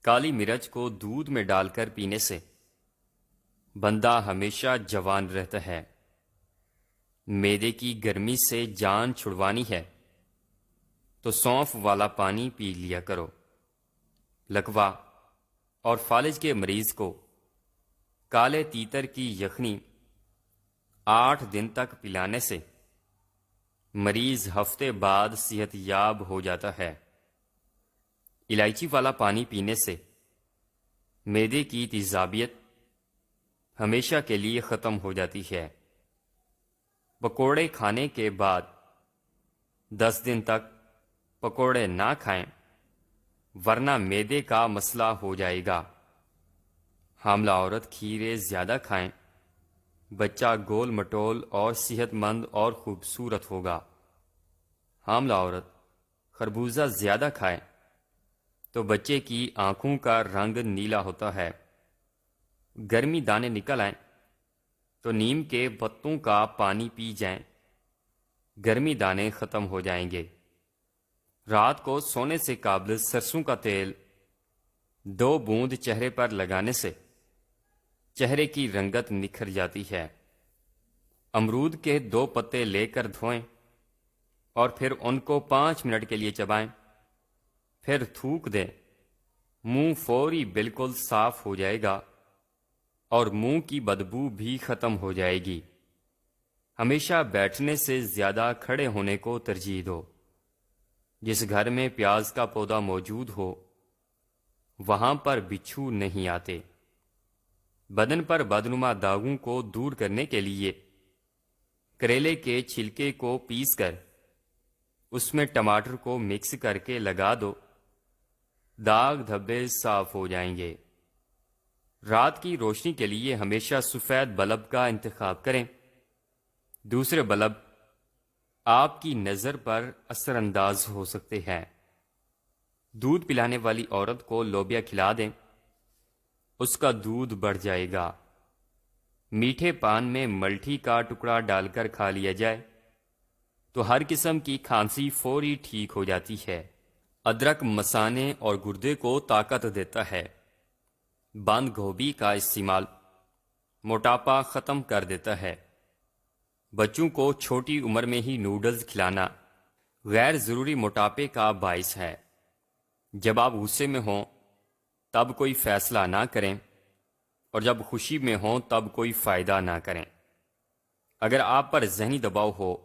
کالی مرچ کو دودھ میں ڈال کر پینے سے بندہ ہمیشہ جوان رہتا ہے۔ معدے کی گرمی سے جان چھڑوانی ہے تو سونف والا پانی پی لیا کرو۔ لکوا اور فالج کے مریض کو کالے تیتر کی یخنی 8 دن تک پلانے سے مریض ہفتے بعد صحت یاب ہو جاتا ہے۔ الائچی والا پانی پینے سے معدے کی تیزابیت ہمیشہ کے لیے ختم ہو جاتی ہے۔ پکوڑے کھانے کے بعد 10 دن تک پکوڑے نہ کھائیں ورنہ معدے کا مسئلہ ہو جائے گا۔ حاملہ عورت کھیرے زیادہ کھائیں، بچہ گول مٹول اور صحت مند اور خوبصورت ہوگا۔ حاملہ عورت خربوزہ زیادہ کھائے تو بچے کی آنکھوں کا رنگ نیلا ہوتا ہے۔ گرمی دانے نکل آئیں تو نیم کے پتوں کا پانی پی جائیں، گرمی دانے ختم ہو جائیں گے۔ رات کو سونے سے قبل سرسوں کا تیل 2 بوند چہرے پر لگانے سے چہرے کی رنگت نکھر جاتی ہے۔ امرود کے 2 پتے لے کر دھوئیں اور پھر ان کو 5 منٹ کے لیے چبائیں، پھر تھوک دیں۔ منہ فوری بالکل صاف ہو جائے گا اور منہ کی بدبو بھی ختم ہو جائے گی۔ ہمیشہ بیٹھنے سے زیادہ کھڑے ہونے کو ترجیح دو۔ جس گھر میں پیاز کا پودا موجود ہو وہاں پر بچھو نہیں آتے۔ بدن پر بدنما داغوں کو دور کرنے کے لیے کریلے کے چھلکے کو پیس کر اس میں ٹماٹر کو مکس کر کے لگا دو، داغ دھبے صاف ہو جائیں گے۔ رات کی روشنی کے لیے ہمیشہ سفید بلب کا انتخاب کریں۔ دوسرے بلب آپ کی نظر پر اثر انداز ہو سکتے ہیں۔ دودھ پلانے والی عورت کو لوبیا کھلا دیں، اس کا دودھ بڑھ جائے گا۔ میٹھے پان میں ملٹھی کا ٹکڑا ڈال کر کھا لیا جائے تو ہر قسم کی کھانسی فوری ٹھیک ہو جاتی ہے۔ ادرک مثانے اور گردے کو طاقت دیتا ہے۔ بند گوبھی کا استعمال موٹاپا ختم کر دیتا ہے۔ بچوں کو چھوٹی عمر میں ہی نوڈلز کھلانا غیر ضروری موٹاپے کا باعث ہے۔ جب آپ غصے میں ہوں تب کوئی فیصلہ نہ کریں اور جب خوشی میں ہوں تب کوئی فائدہ نہ کریں۔ اگر آپ پر ذہنی دباؤ ہو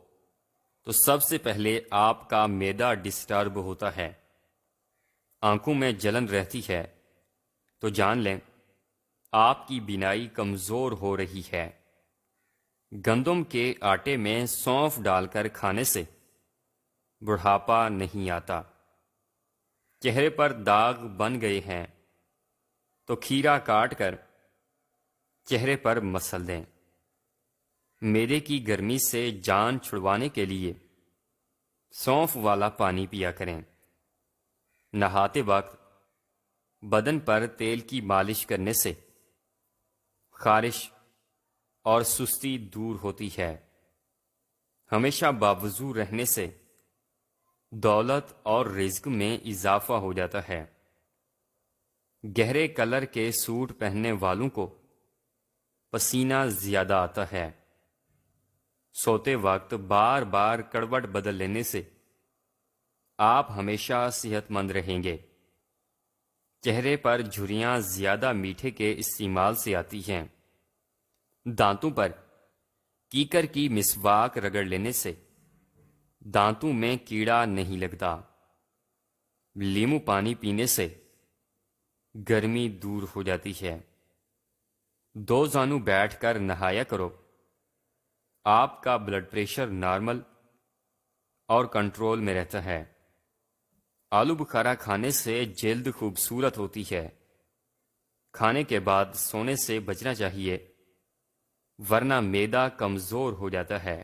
تو سب سے پہلے آپ کا معدہ ڈسٹرب ہوتا ہے، آنکھوں میں جلن رہتی ہے تو جان لیں آپ کی بینائی کمزور ہو رہی ہے۔ گندم کے آٹے میں سونف ڈال کر کھانے سے بڑھاپا نہیں آتا۔ چہرے پر داغ بن گئے ہیں تو کھیرا کاٹ کر چہرے پر مسل دیں۔ معدے کی گرمی سے جان چھڑوانے کے لیے سونف والا پانی پیا کریں۔ نہاتے وقت بدن پر تیل کی مالش کرنے سے خارش اور سستی دور ہوتی ہے۔ ہمیشہ باوضو رہنے سے دولت اور رزق میں اضافہ ہو جاتا ہے۔ گہرے کلر کے سوٹ پہننے والوں کو پسینہ زیادہ آتا ہے۔ سوتے وقت بار بار کروٹ بدل لینے سے آپ ہمیشہ صحت مند رہیں گے۔ چہرے پر جھریاں زیادہ میٹھے کے استعمال سے آتی ہیں۔ دانتوں پر کیکر کی مسواک رگڑ لینے سے دانتوں میں کیڑا نہیں لگتا۔ لیمو پانی پینے سے گرمی دور ہو جاتی ہے۔ 2 زانو بیٹھ کر نہایا کرو، آپ کا بلڈ پریشر نارمل اور کنٹرول میں رہتا ہے۔ آلو بخارا کھانے سے جلد خوبصورت ہوتی ہے۔ کھانے کے بعد سونے سے بچنا چاہیے ورنہ معدہ کمزور ہو جاتا ہے۔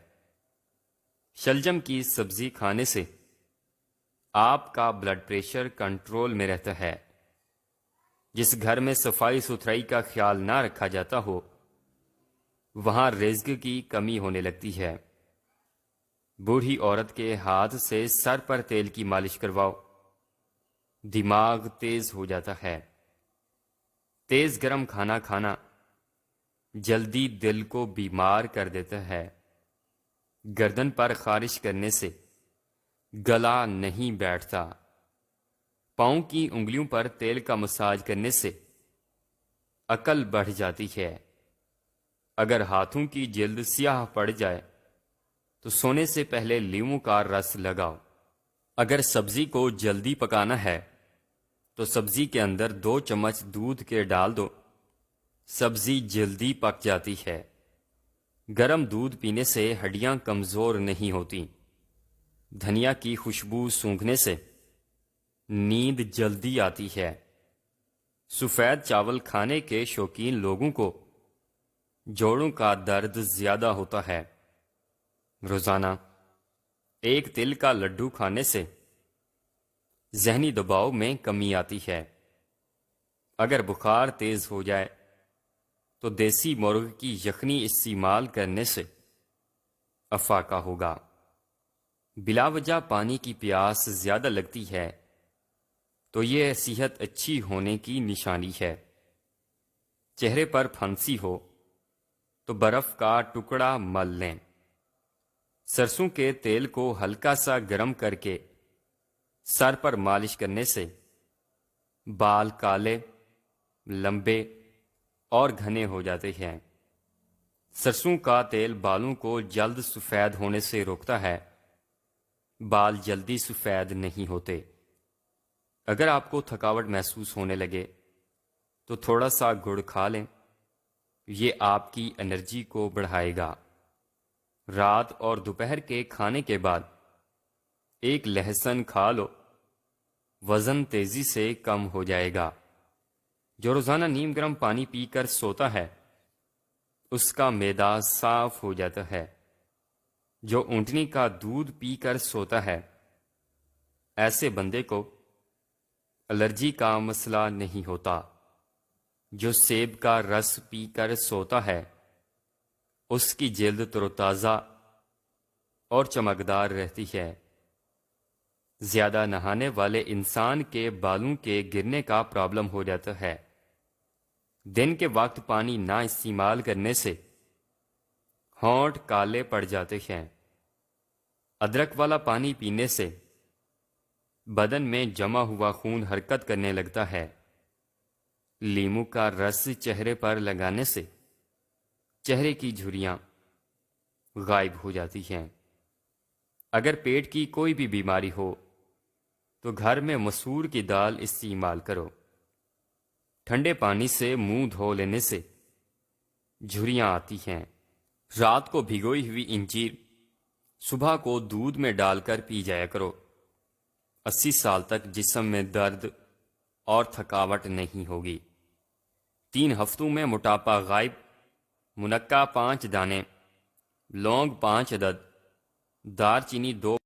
شلجم کی سبزی کھانے سے آپ کا بلڈ پریشر کنٹرول میں رہتا ہے۔ جس گھر میں صفائی ستھرائی کا خیال نہ رکھا جاتا ہو وہاں رزق کی کمی ہونے لگتی ہے۔ بوڑھی عورت کے ہاتھ سے سر پر تیل کی مالش کرواؤ، دماغ تیز ہو جاتا ہے۔ تیز گرم کھانا کھانا جلدی دل کو بیمار کر دیتا ہے۔ گردن پر خارش کرنے سے گلا نہیں بیٹھتا۔ پاؤں کی انگلیوں پر تیل کا مساج کرنے سے عقل بڑھ جاتی ہے۔ اگر ہاتھوں کی جلد سیاہ پڑ جائے تو سونے سے پہلے لیموں کا رس لگاؤ۔ اگر سبزی کو جلدی پکانا ہے تو سبزی کے اندر 2 چمچ دودھ کے ڈال دو، سبزی جلدی پک جاتی ہے۔ گرم دودھ پینے سے ہڈیاں کمزور نہیں ہوتی۔ دھنیا کی خوشبو سونگھنے سے نیند جلدی آتی ہے۔ سفید چاول کھانے کے شوقین لوگوں کو جوڑوں کا درد زیادہ ہوتا ہے۔ روزانہ 1 تل کا لڈو کھانے سے ذہنی دباؤ میں کمی آتی ہے۔ اگر بخار تیز ہو جائے تو دیسی مرغ کی یخنی استعمال کرنے سے افاقہ ہوگا۔ بلا وجہ پانی کی پیاس زیادہ لگتی ہے تو یہ صحت اچھی ہونے کی نشانی ہے۔ چہرے پر پھنسی ہو تو برف کا ٹکڑا مل لیں۔ سرسوں کے تیل کو ہلکا سا گرم کر کے سر پر مالش کرنے سے بال کالے، لمبے اور گھنے ہو جاتے ہیں۔ سرسوں کا تیل بالوں کو جلد سفید ہونے سے روکتا ہے۔ بال جلدی سفید نہیں ہوتے۔ اگر آپ کو تھکاوٹ محسوس ہونے لگے تو تھوڑا سا گڑ کھا لیں، یہ آپ کی انرجی کو بڑھائے گا۔ رات اور دوپہر کے کھانے کے بعد 1 لہسن کھا لو، وزن تیزی سے کم ہو جائے گا۔ جو روزانہ نیم گرم پانی پی کر سوتا ہے اس کا معدہ صاف ہو جاتا ہے۔ جو اونٹنی کا دودھ پی کر سوتا ہے ایسے بندے کو الرجی کا مسئلہ نہیں ہوتا۔ جو سیب کا رس پی کر سوتا ہے اس کی جلد تر و تازہ اور چمکدار رہتی ہے۔ زیادہ نہانے والے انسان کے بالوں کے گرنے کا پرابلم ہو جاتا ہے۔ دن کے وقت پانی نہ استعمال کرنے سے ہونٹ کالے پڑ جاتے ہیں۔ ادرک والا پانی پینے سے بدن میں جمع ہوا خون حرکت کرنے لگتا ہے۔ لیموں کا رس چہرے پر لگانے سے چہرے کی جھریاں غائب ہو جاتی ہیں۔ اگر پیٹ کی کوئی بھی بیماری ہو تو گھر میں مسور کی دال استعمال کرو۔ ٹھنڈے پانی سے منہ دھو لینے سے جھریاں آتی ہیں۔ رات کو بھگوئی ہوئی انجیر صبح کو دودھ میں ڈال کر پی جایا کرو۔ 80 سال تک جسم میں درد اور تھکاوٹ نہیں ہوگی۔ 3 ہفتوں میں موٹاپا غائب۔ منقہ 5 دانے، لونگ 5 عدد، دار چینی 2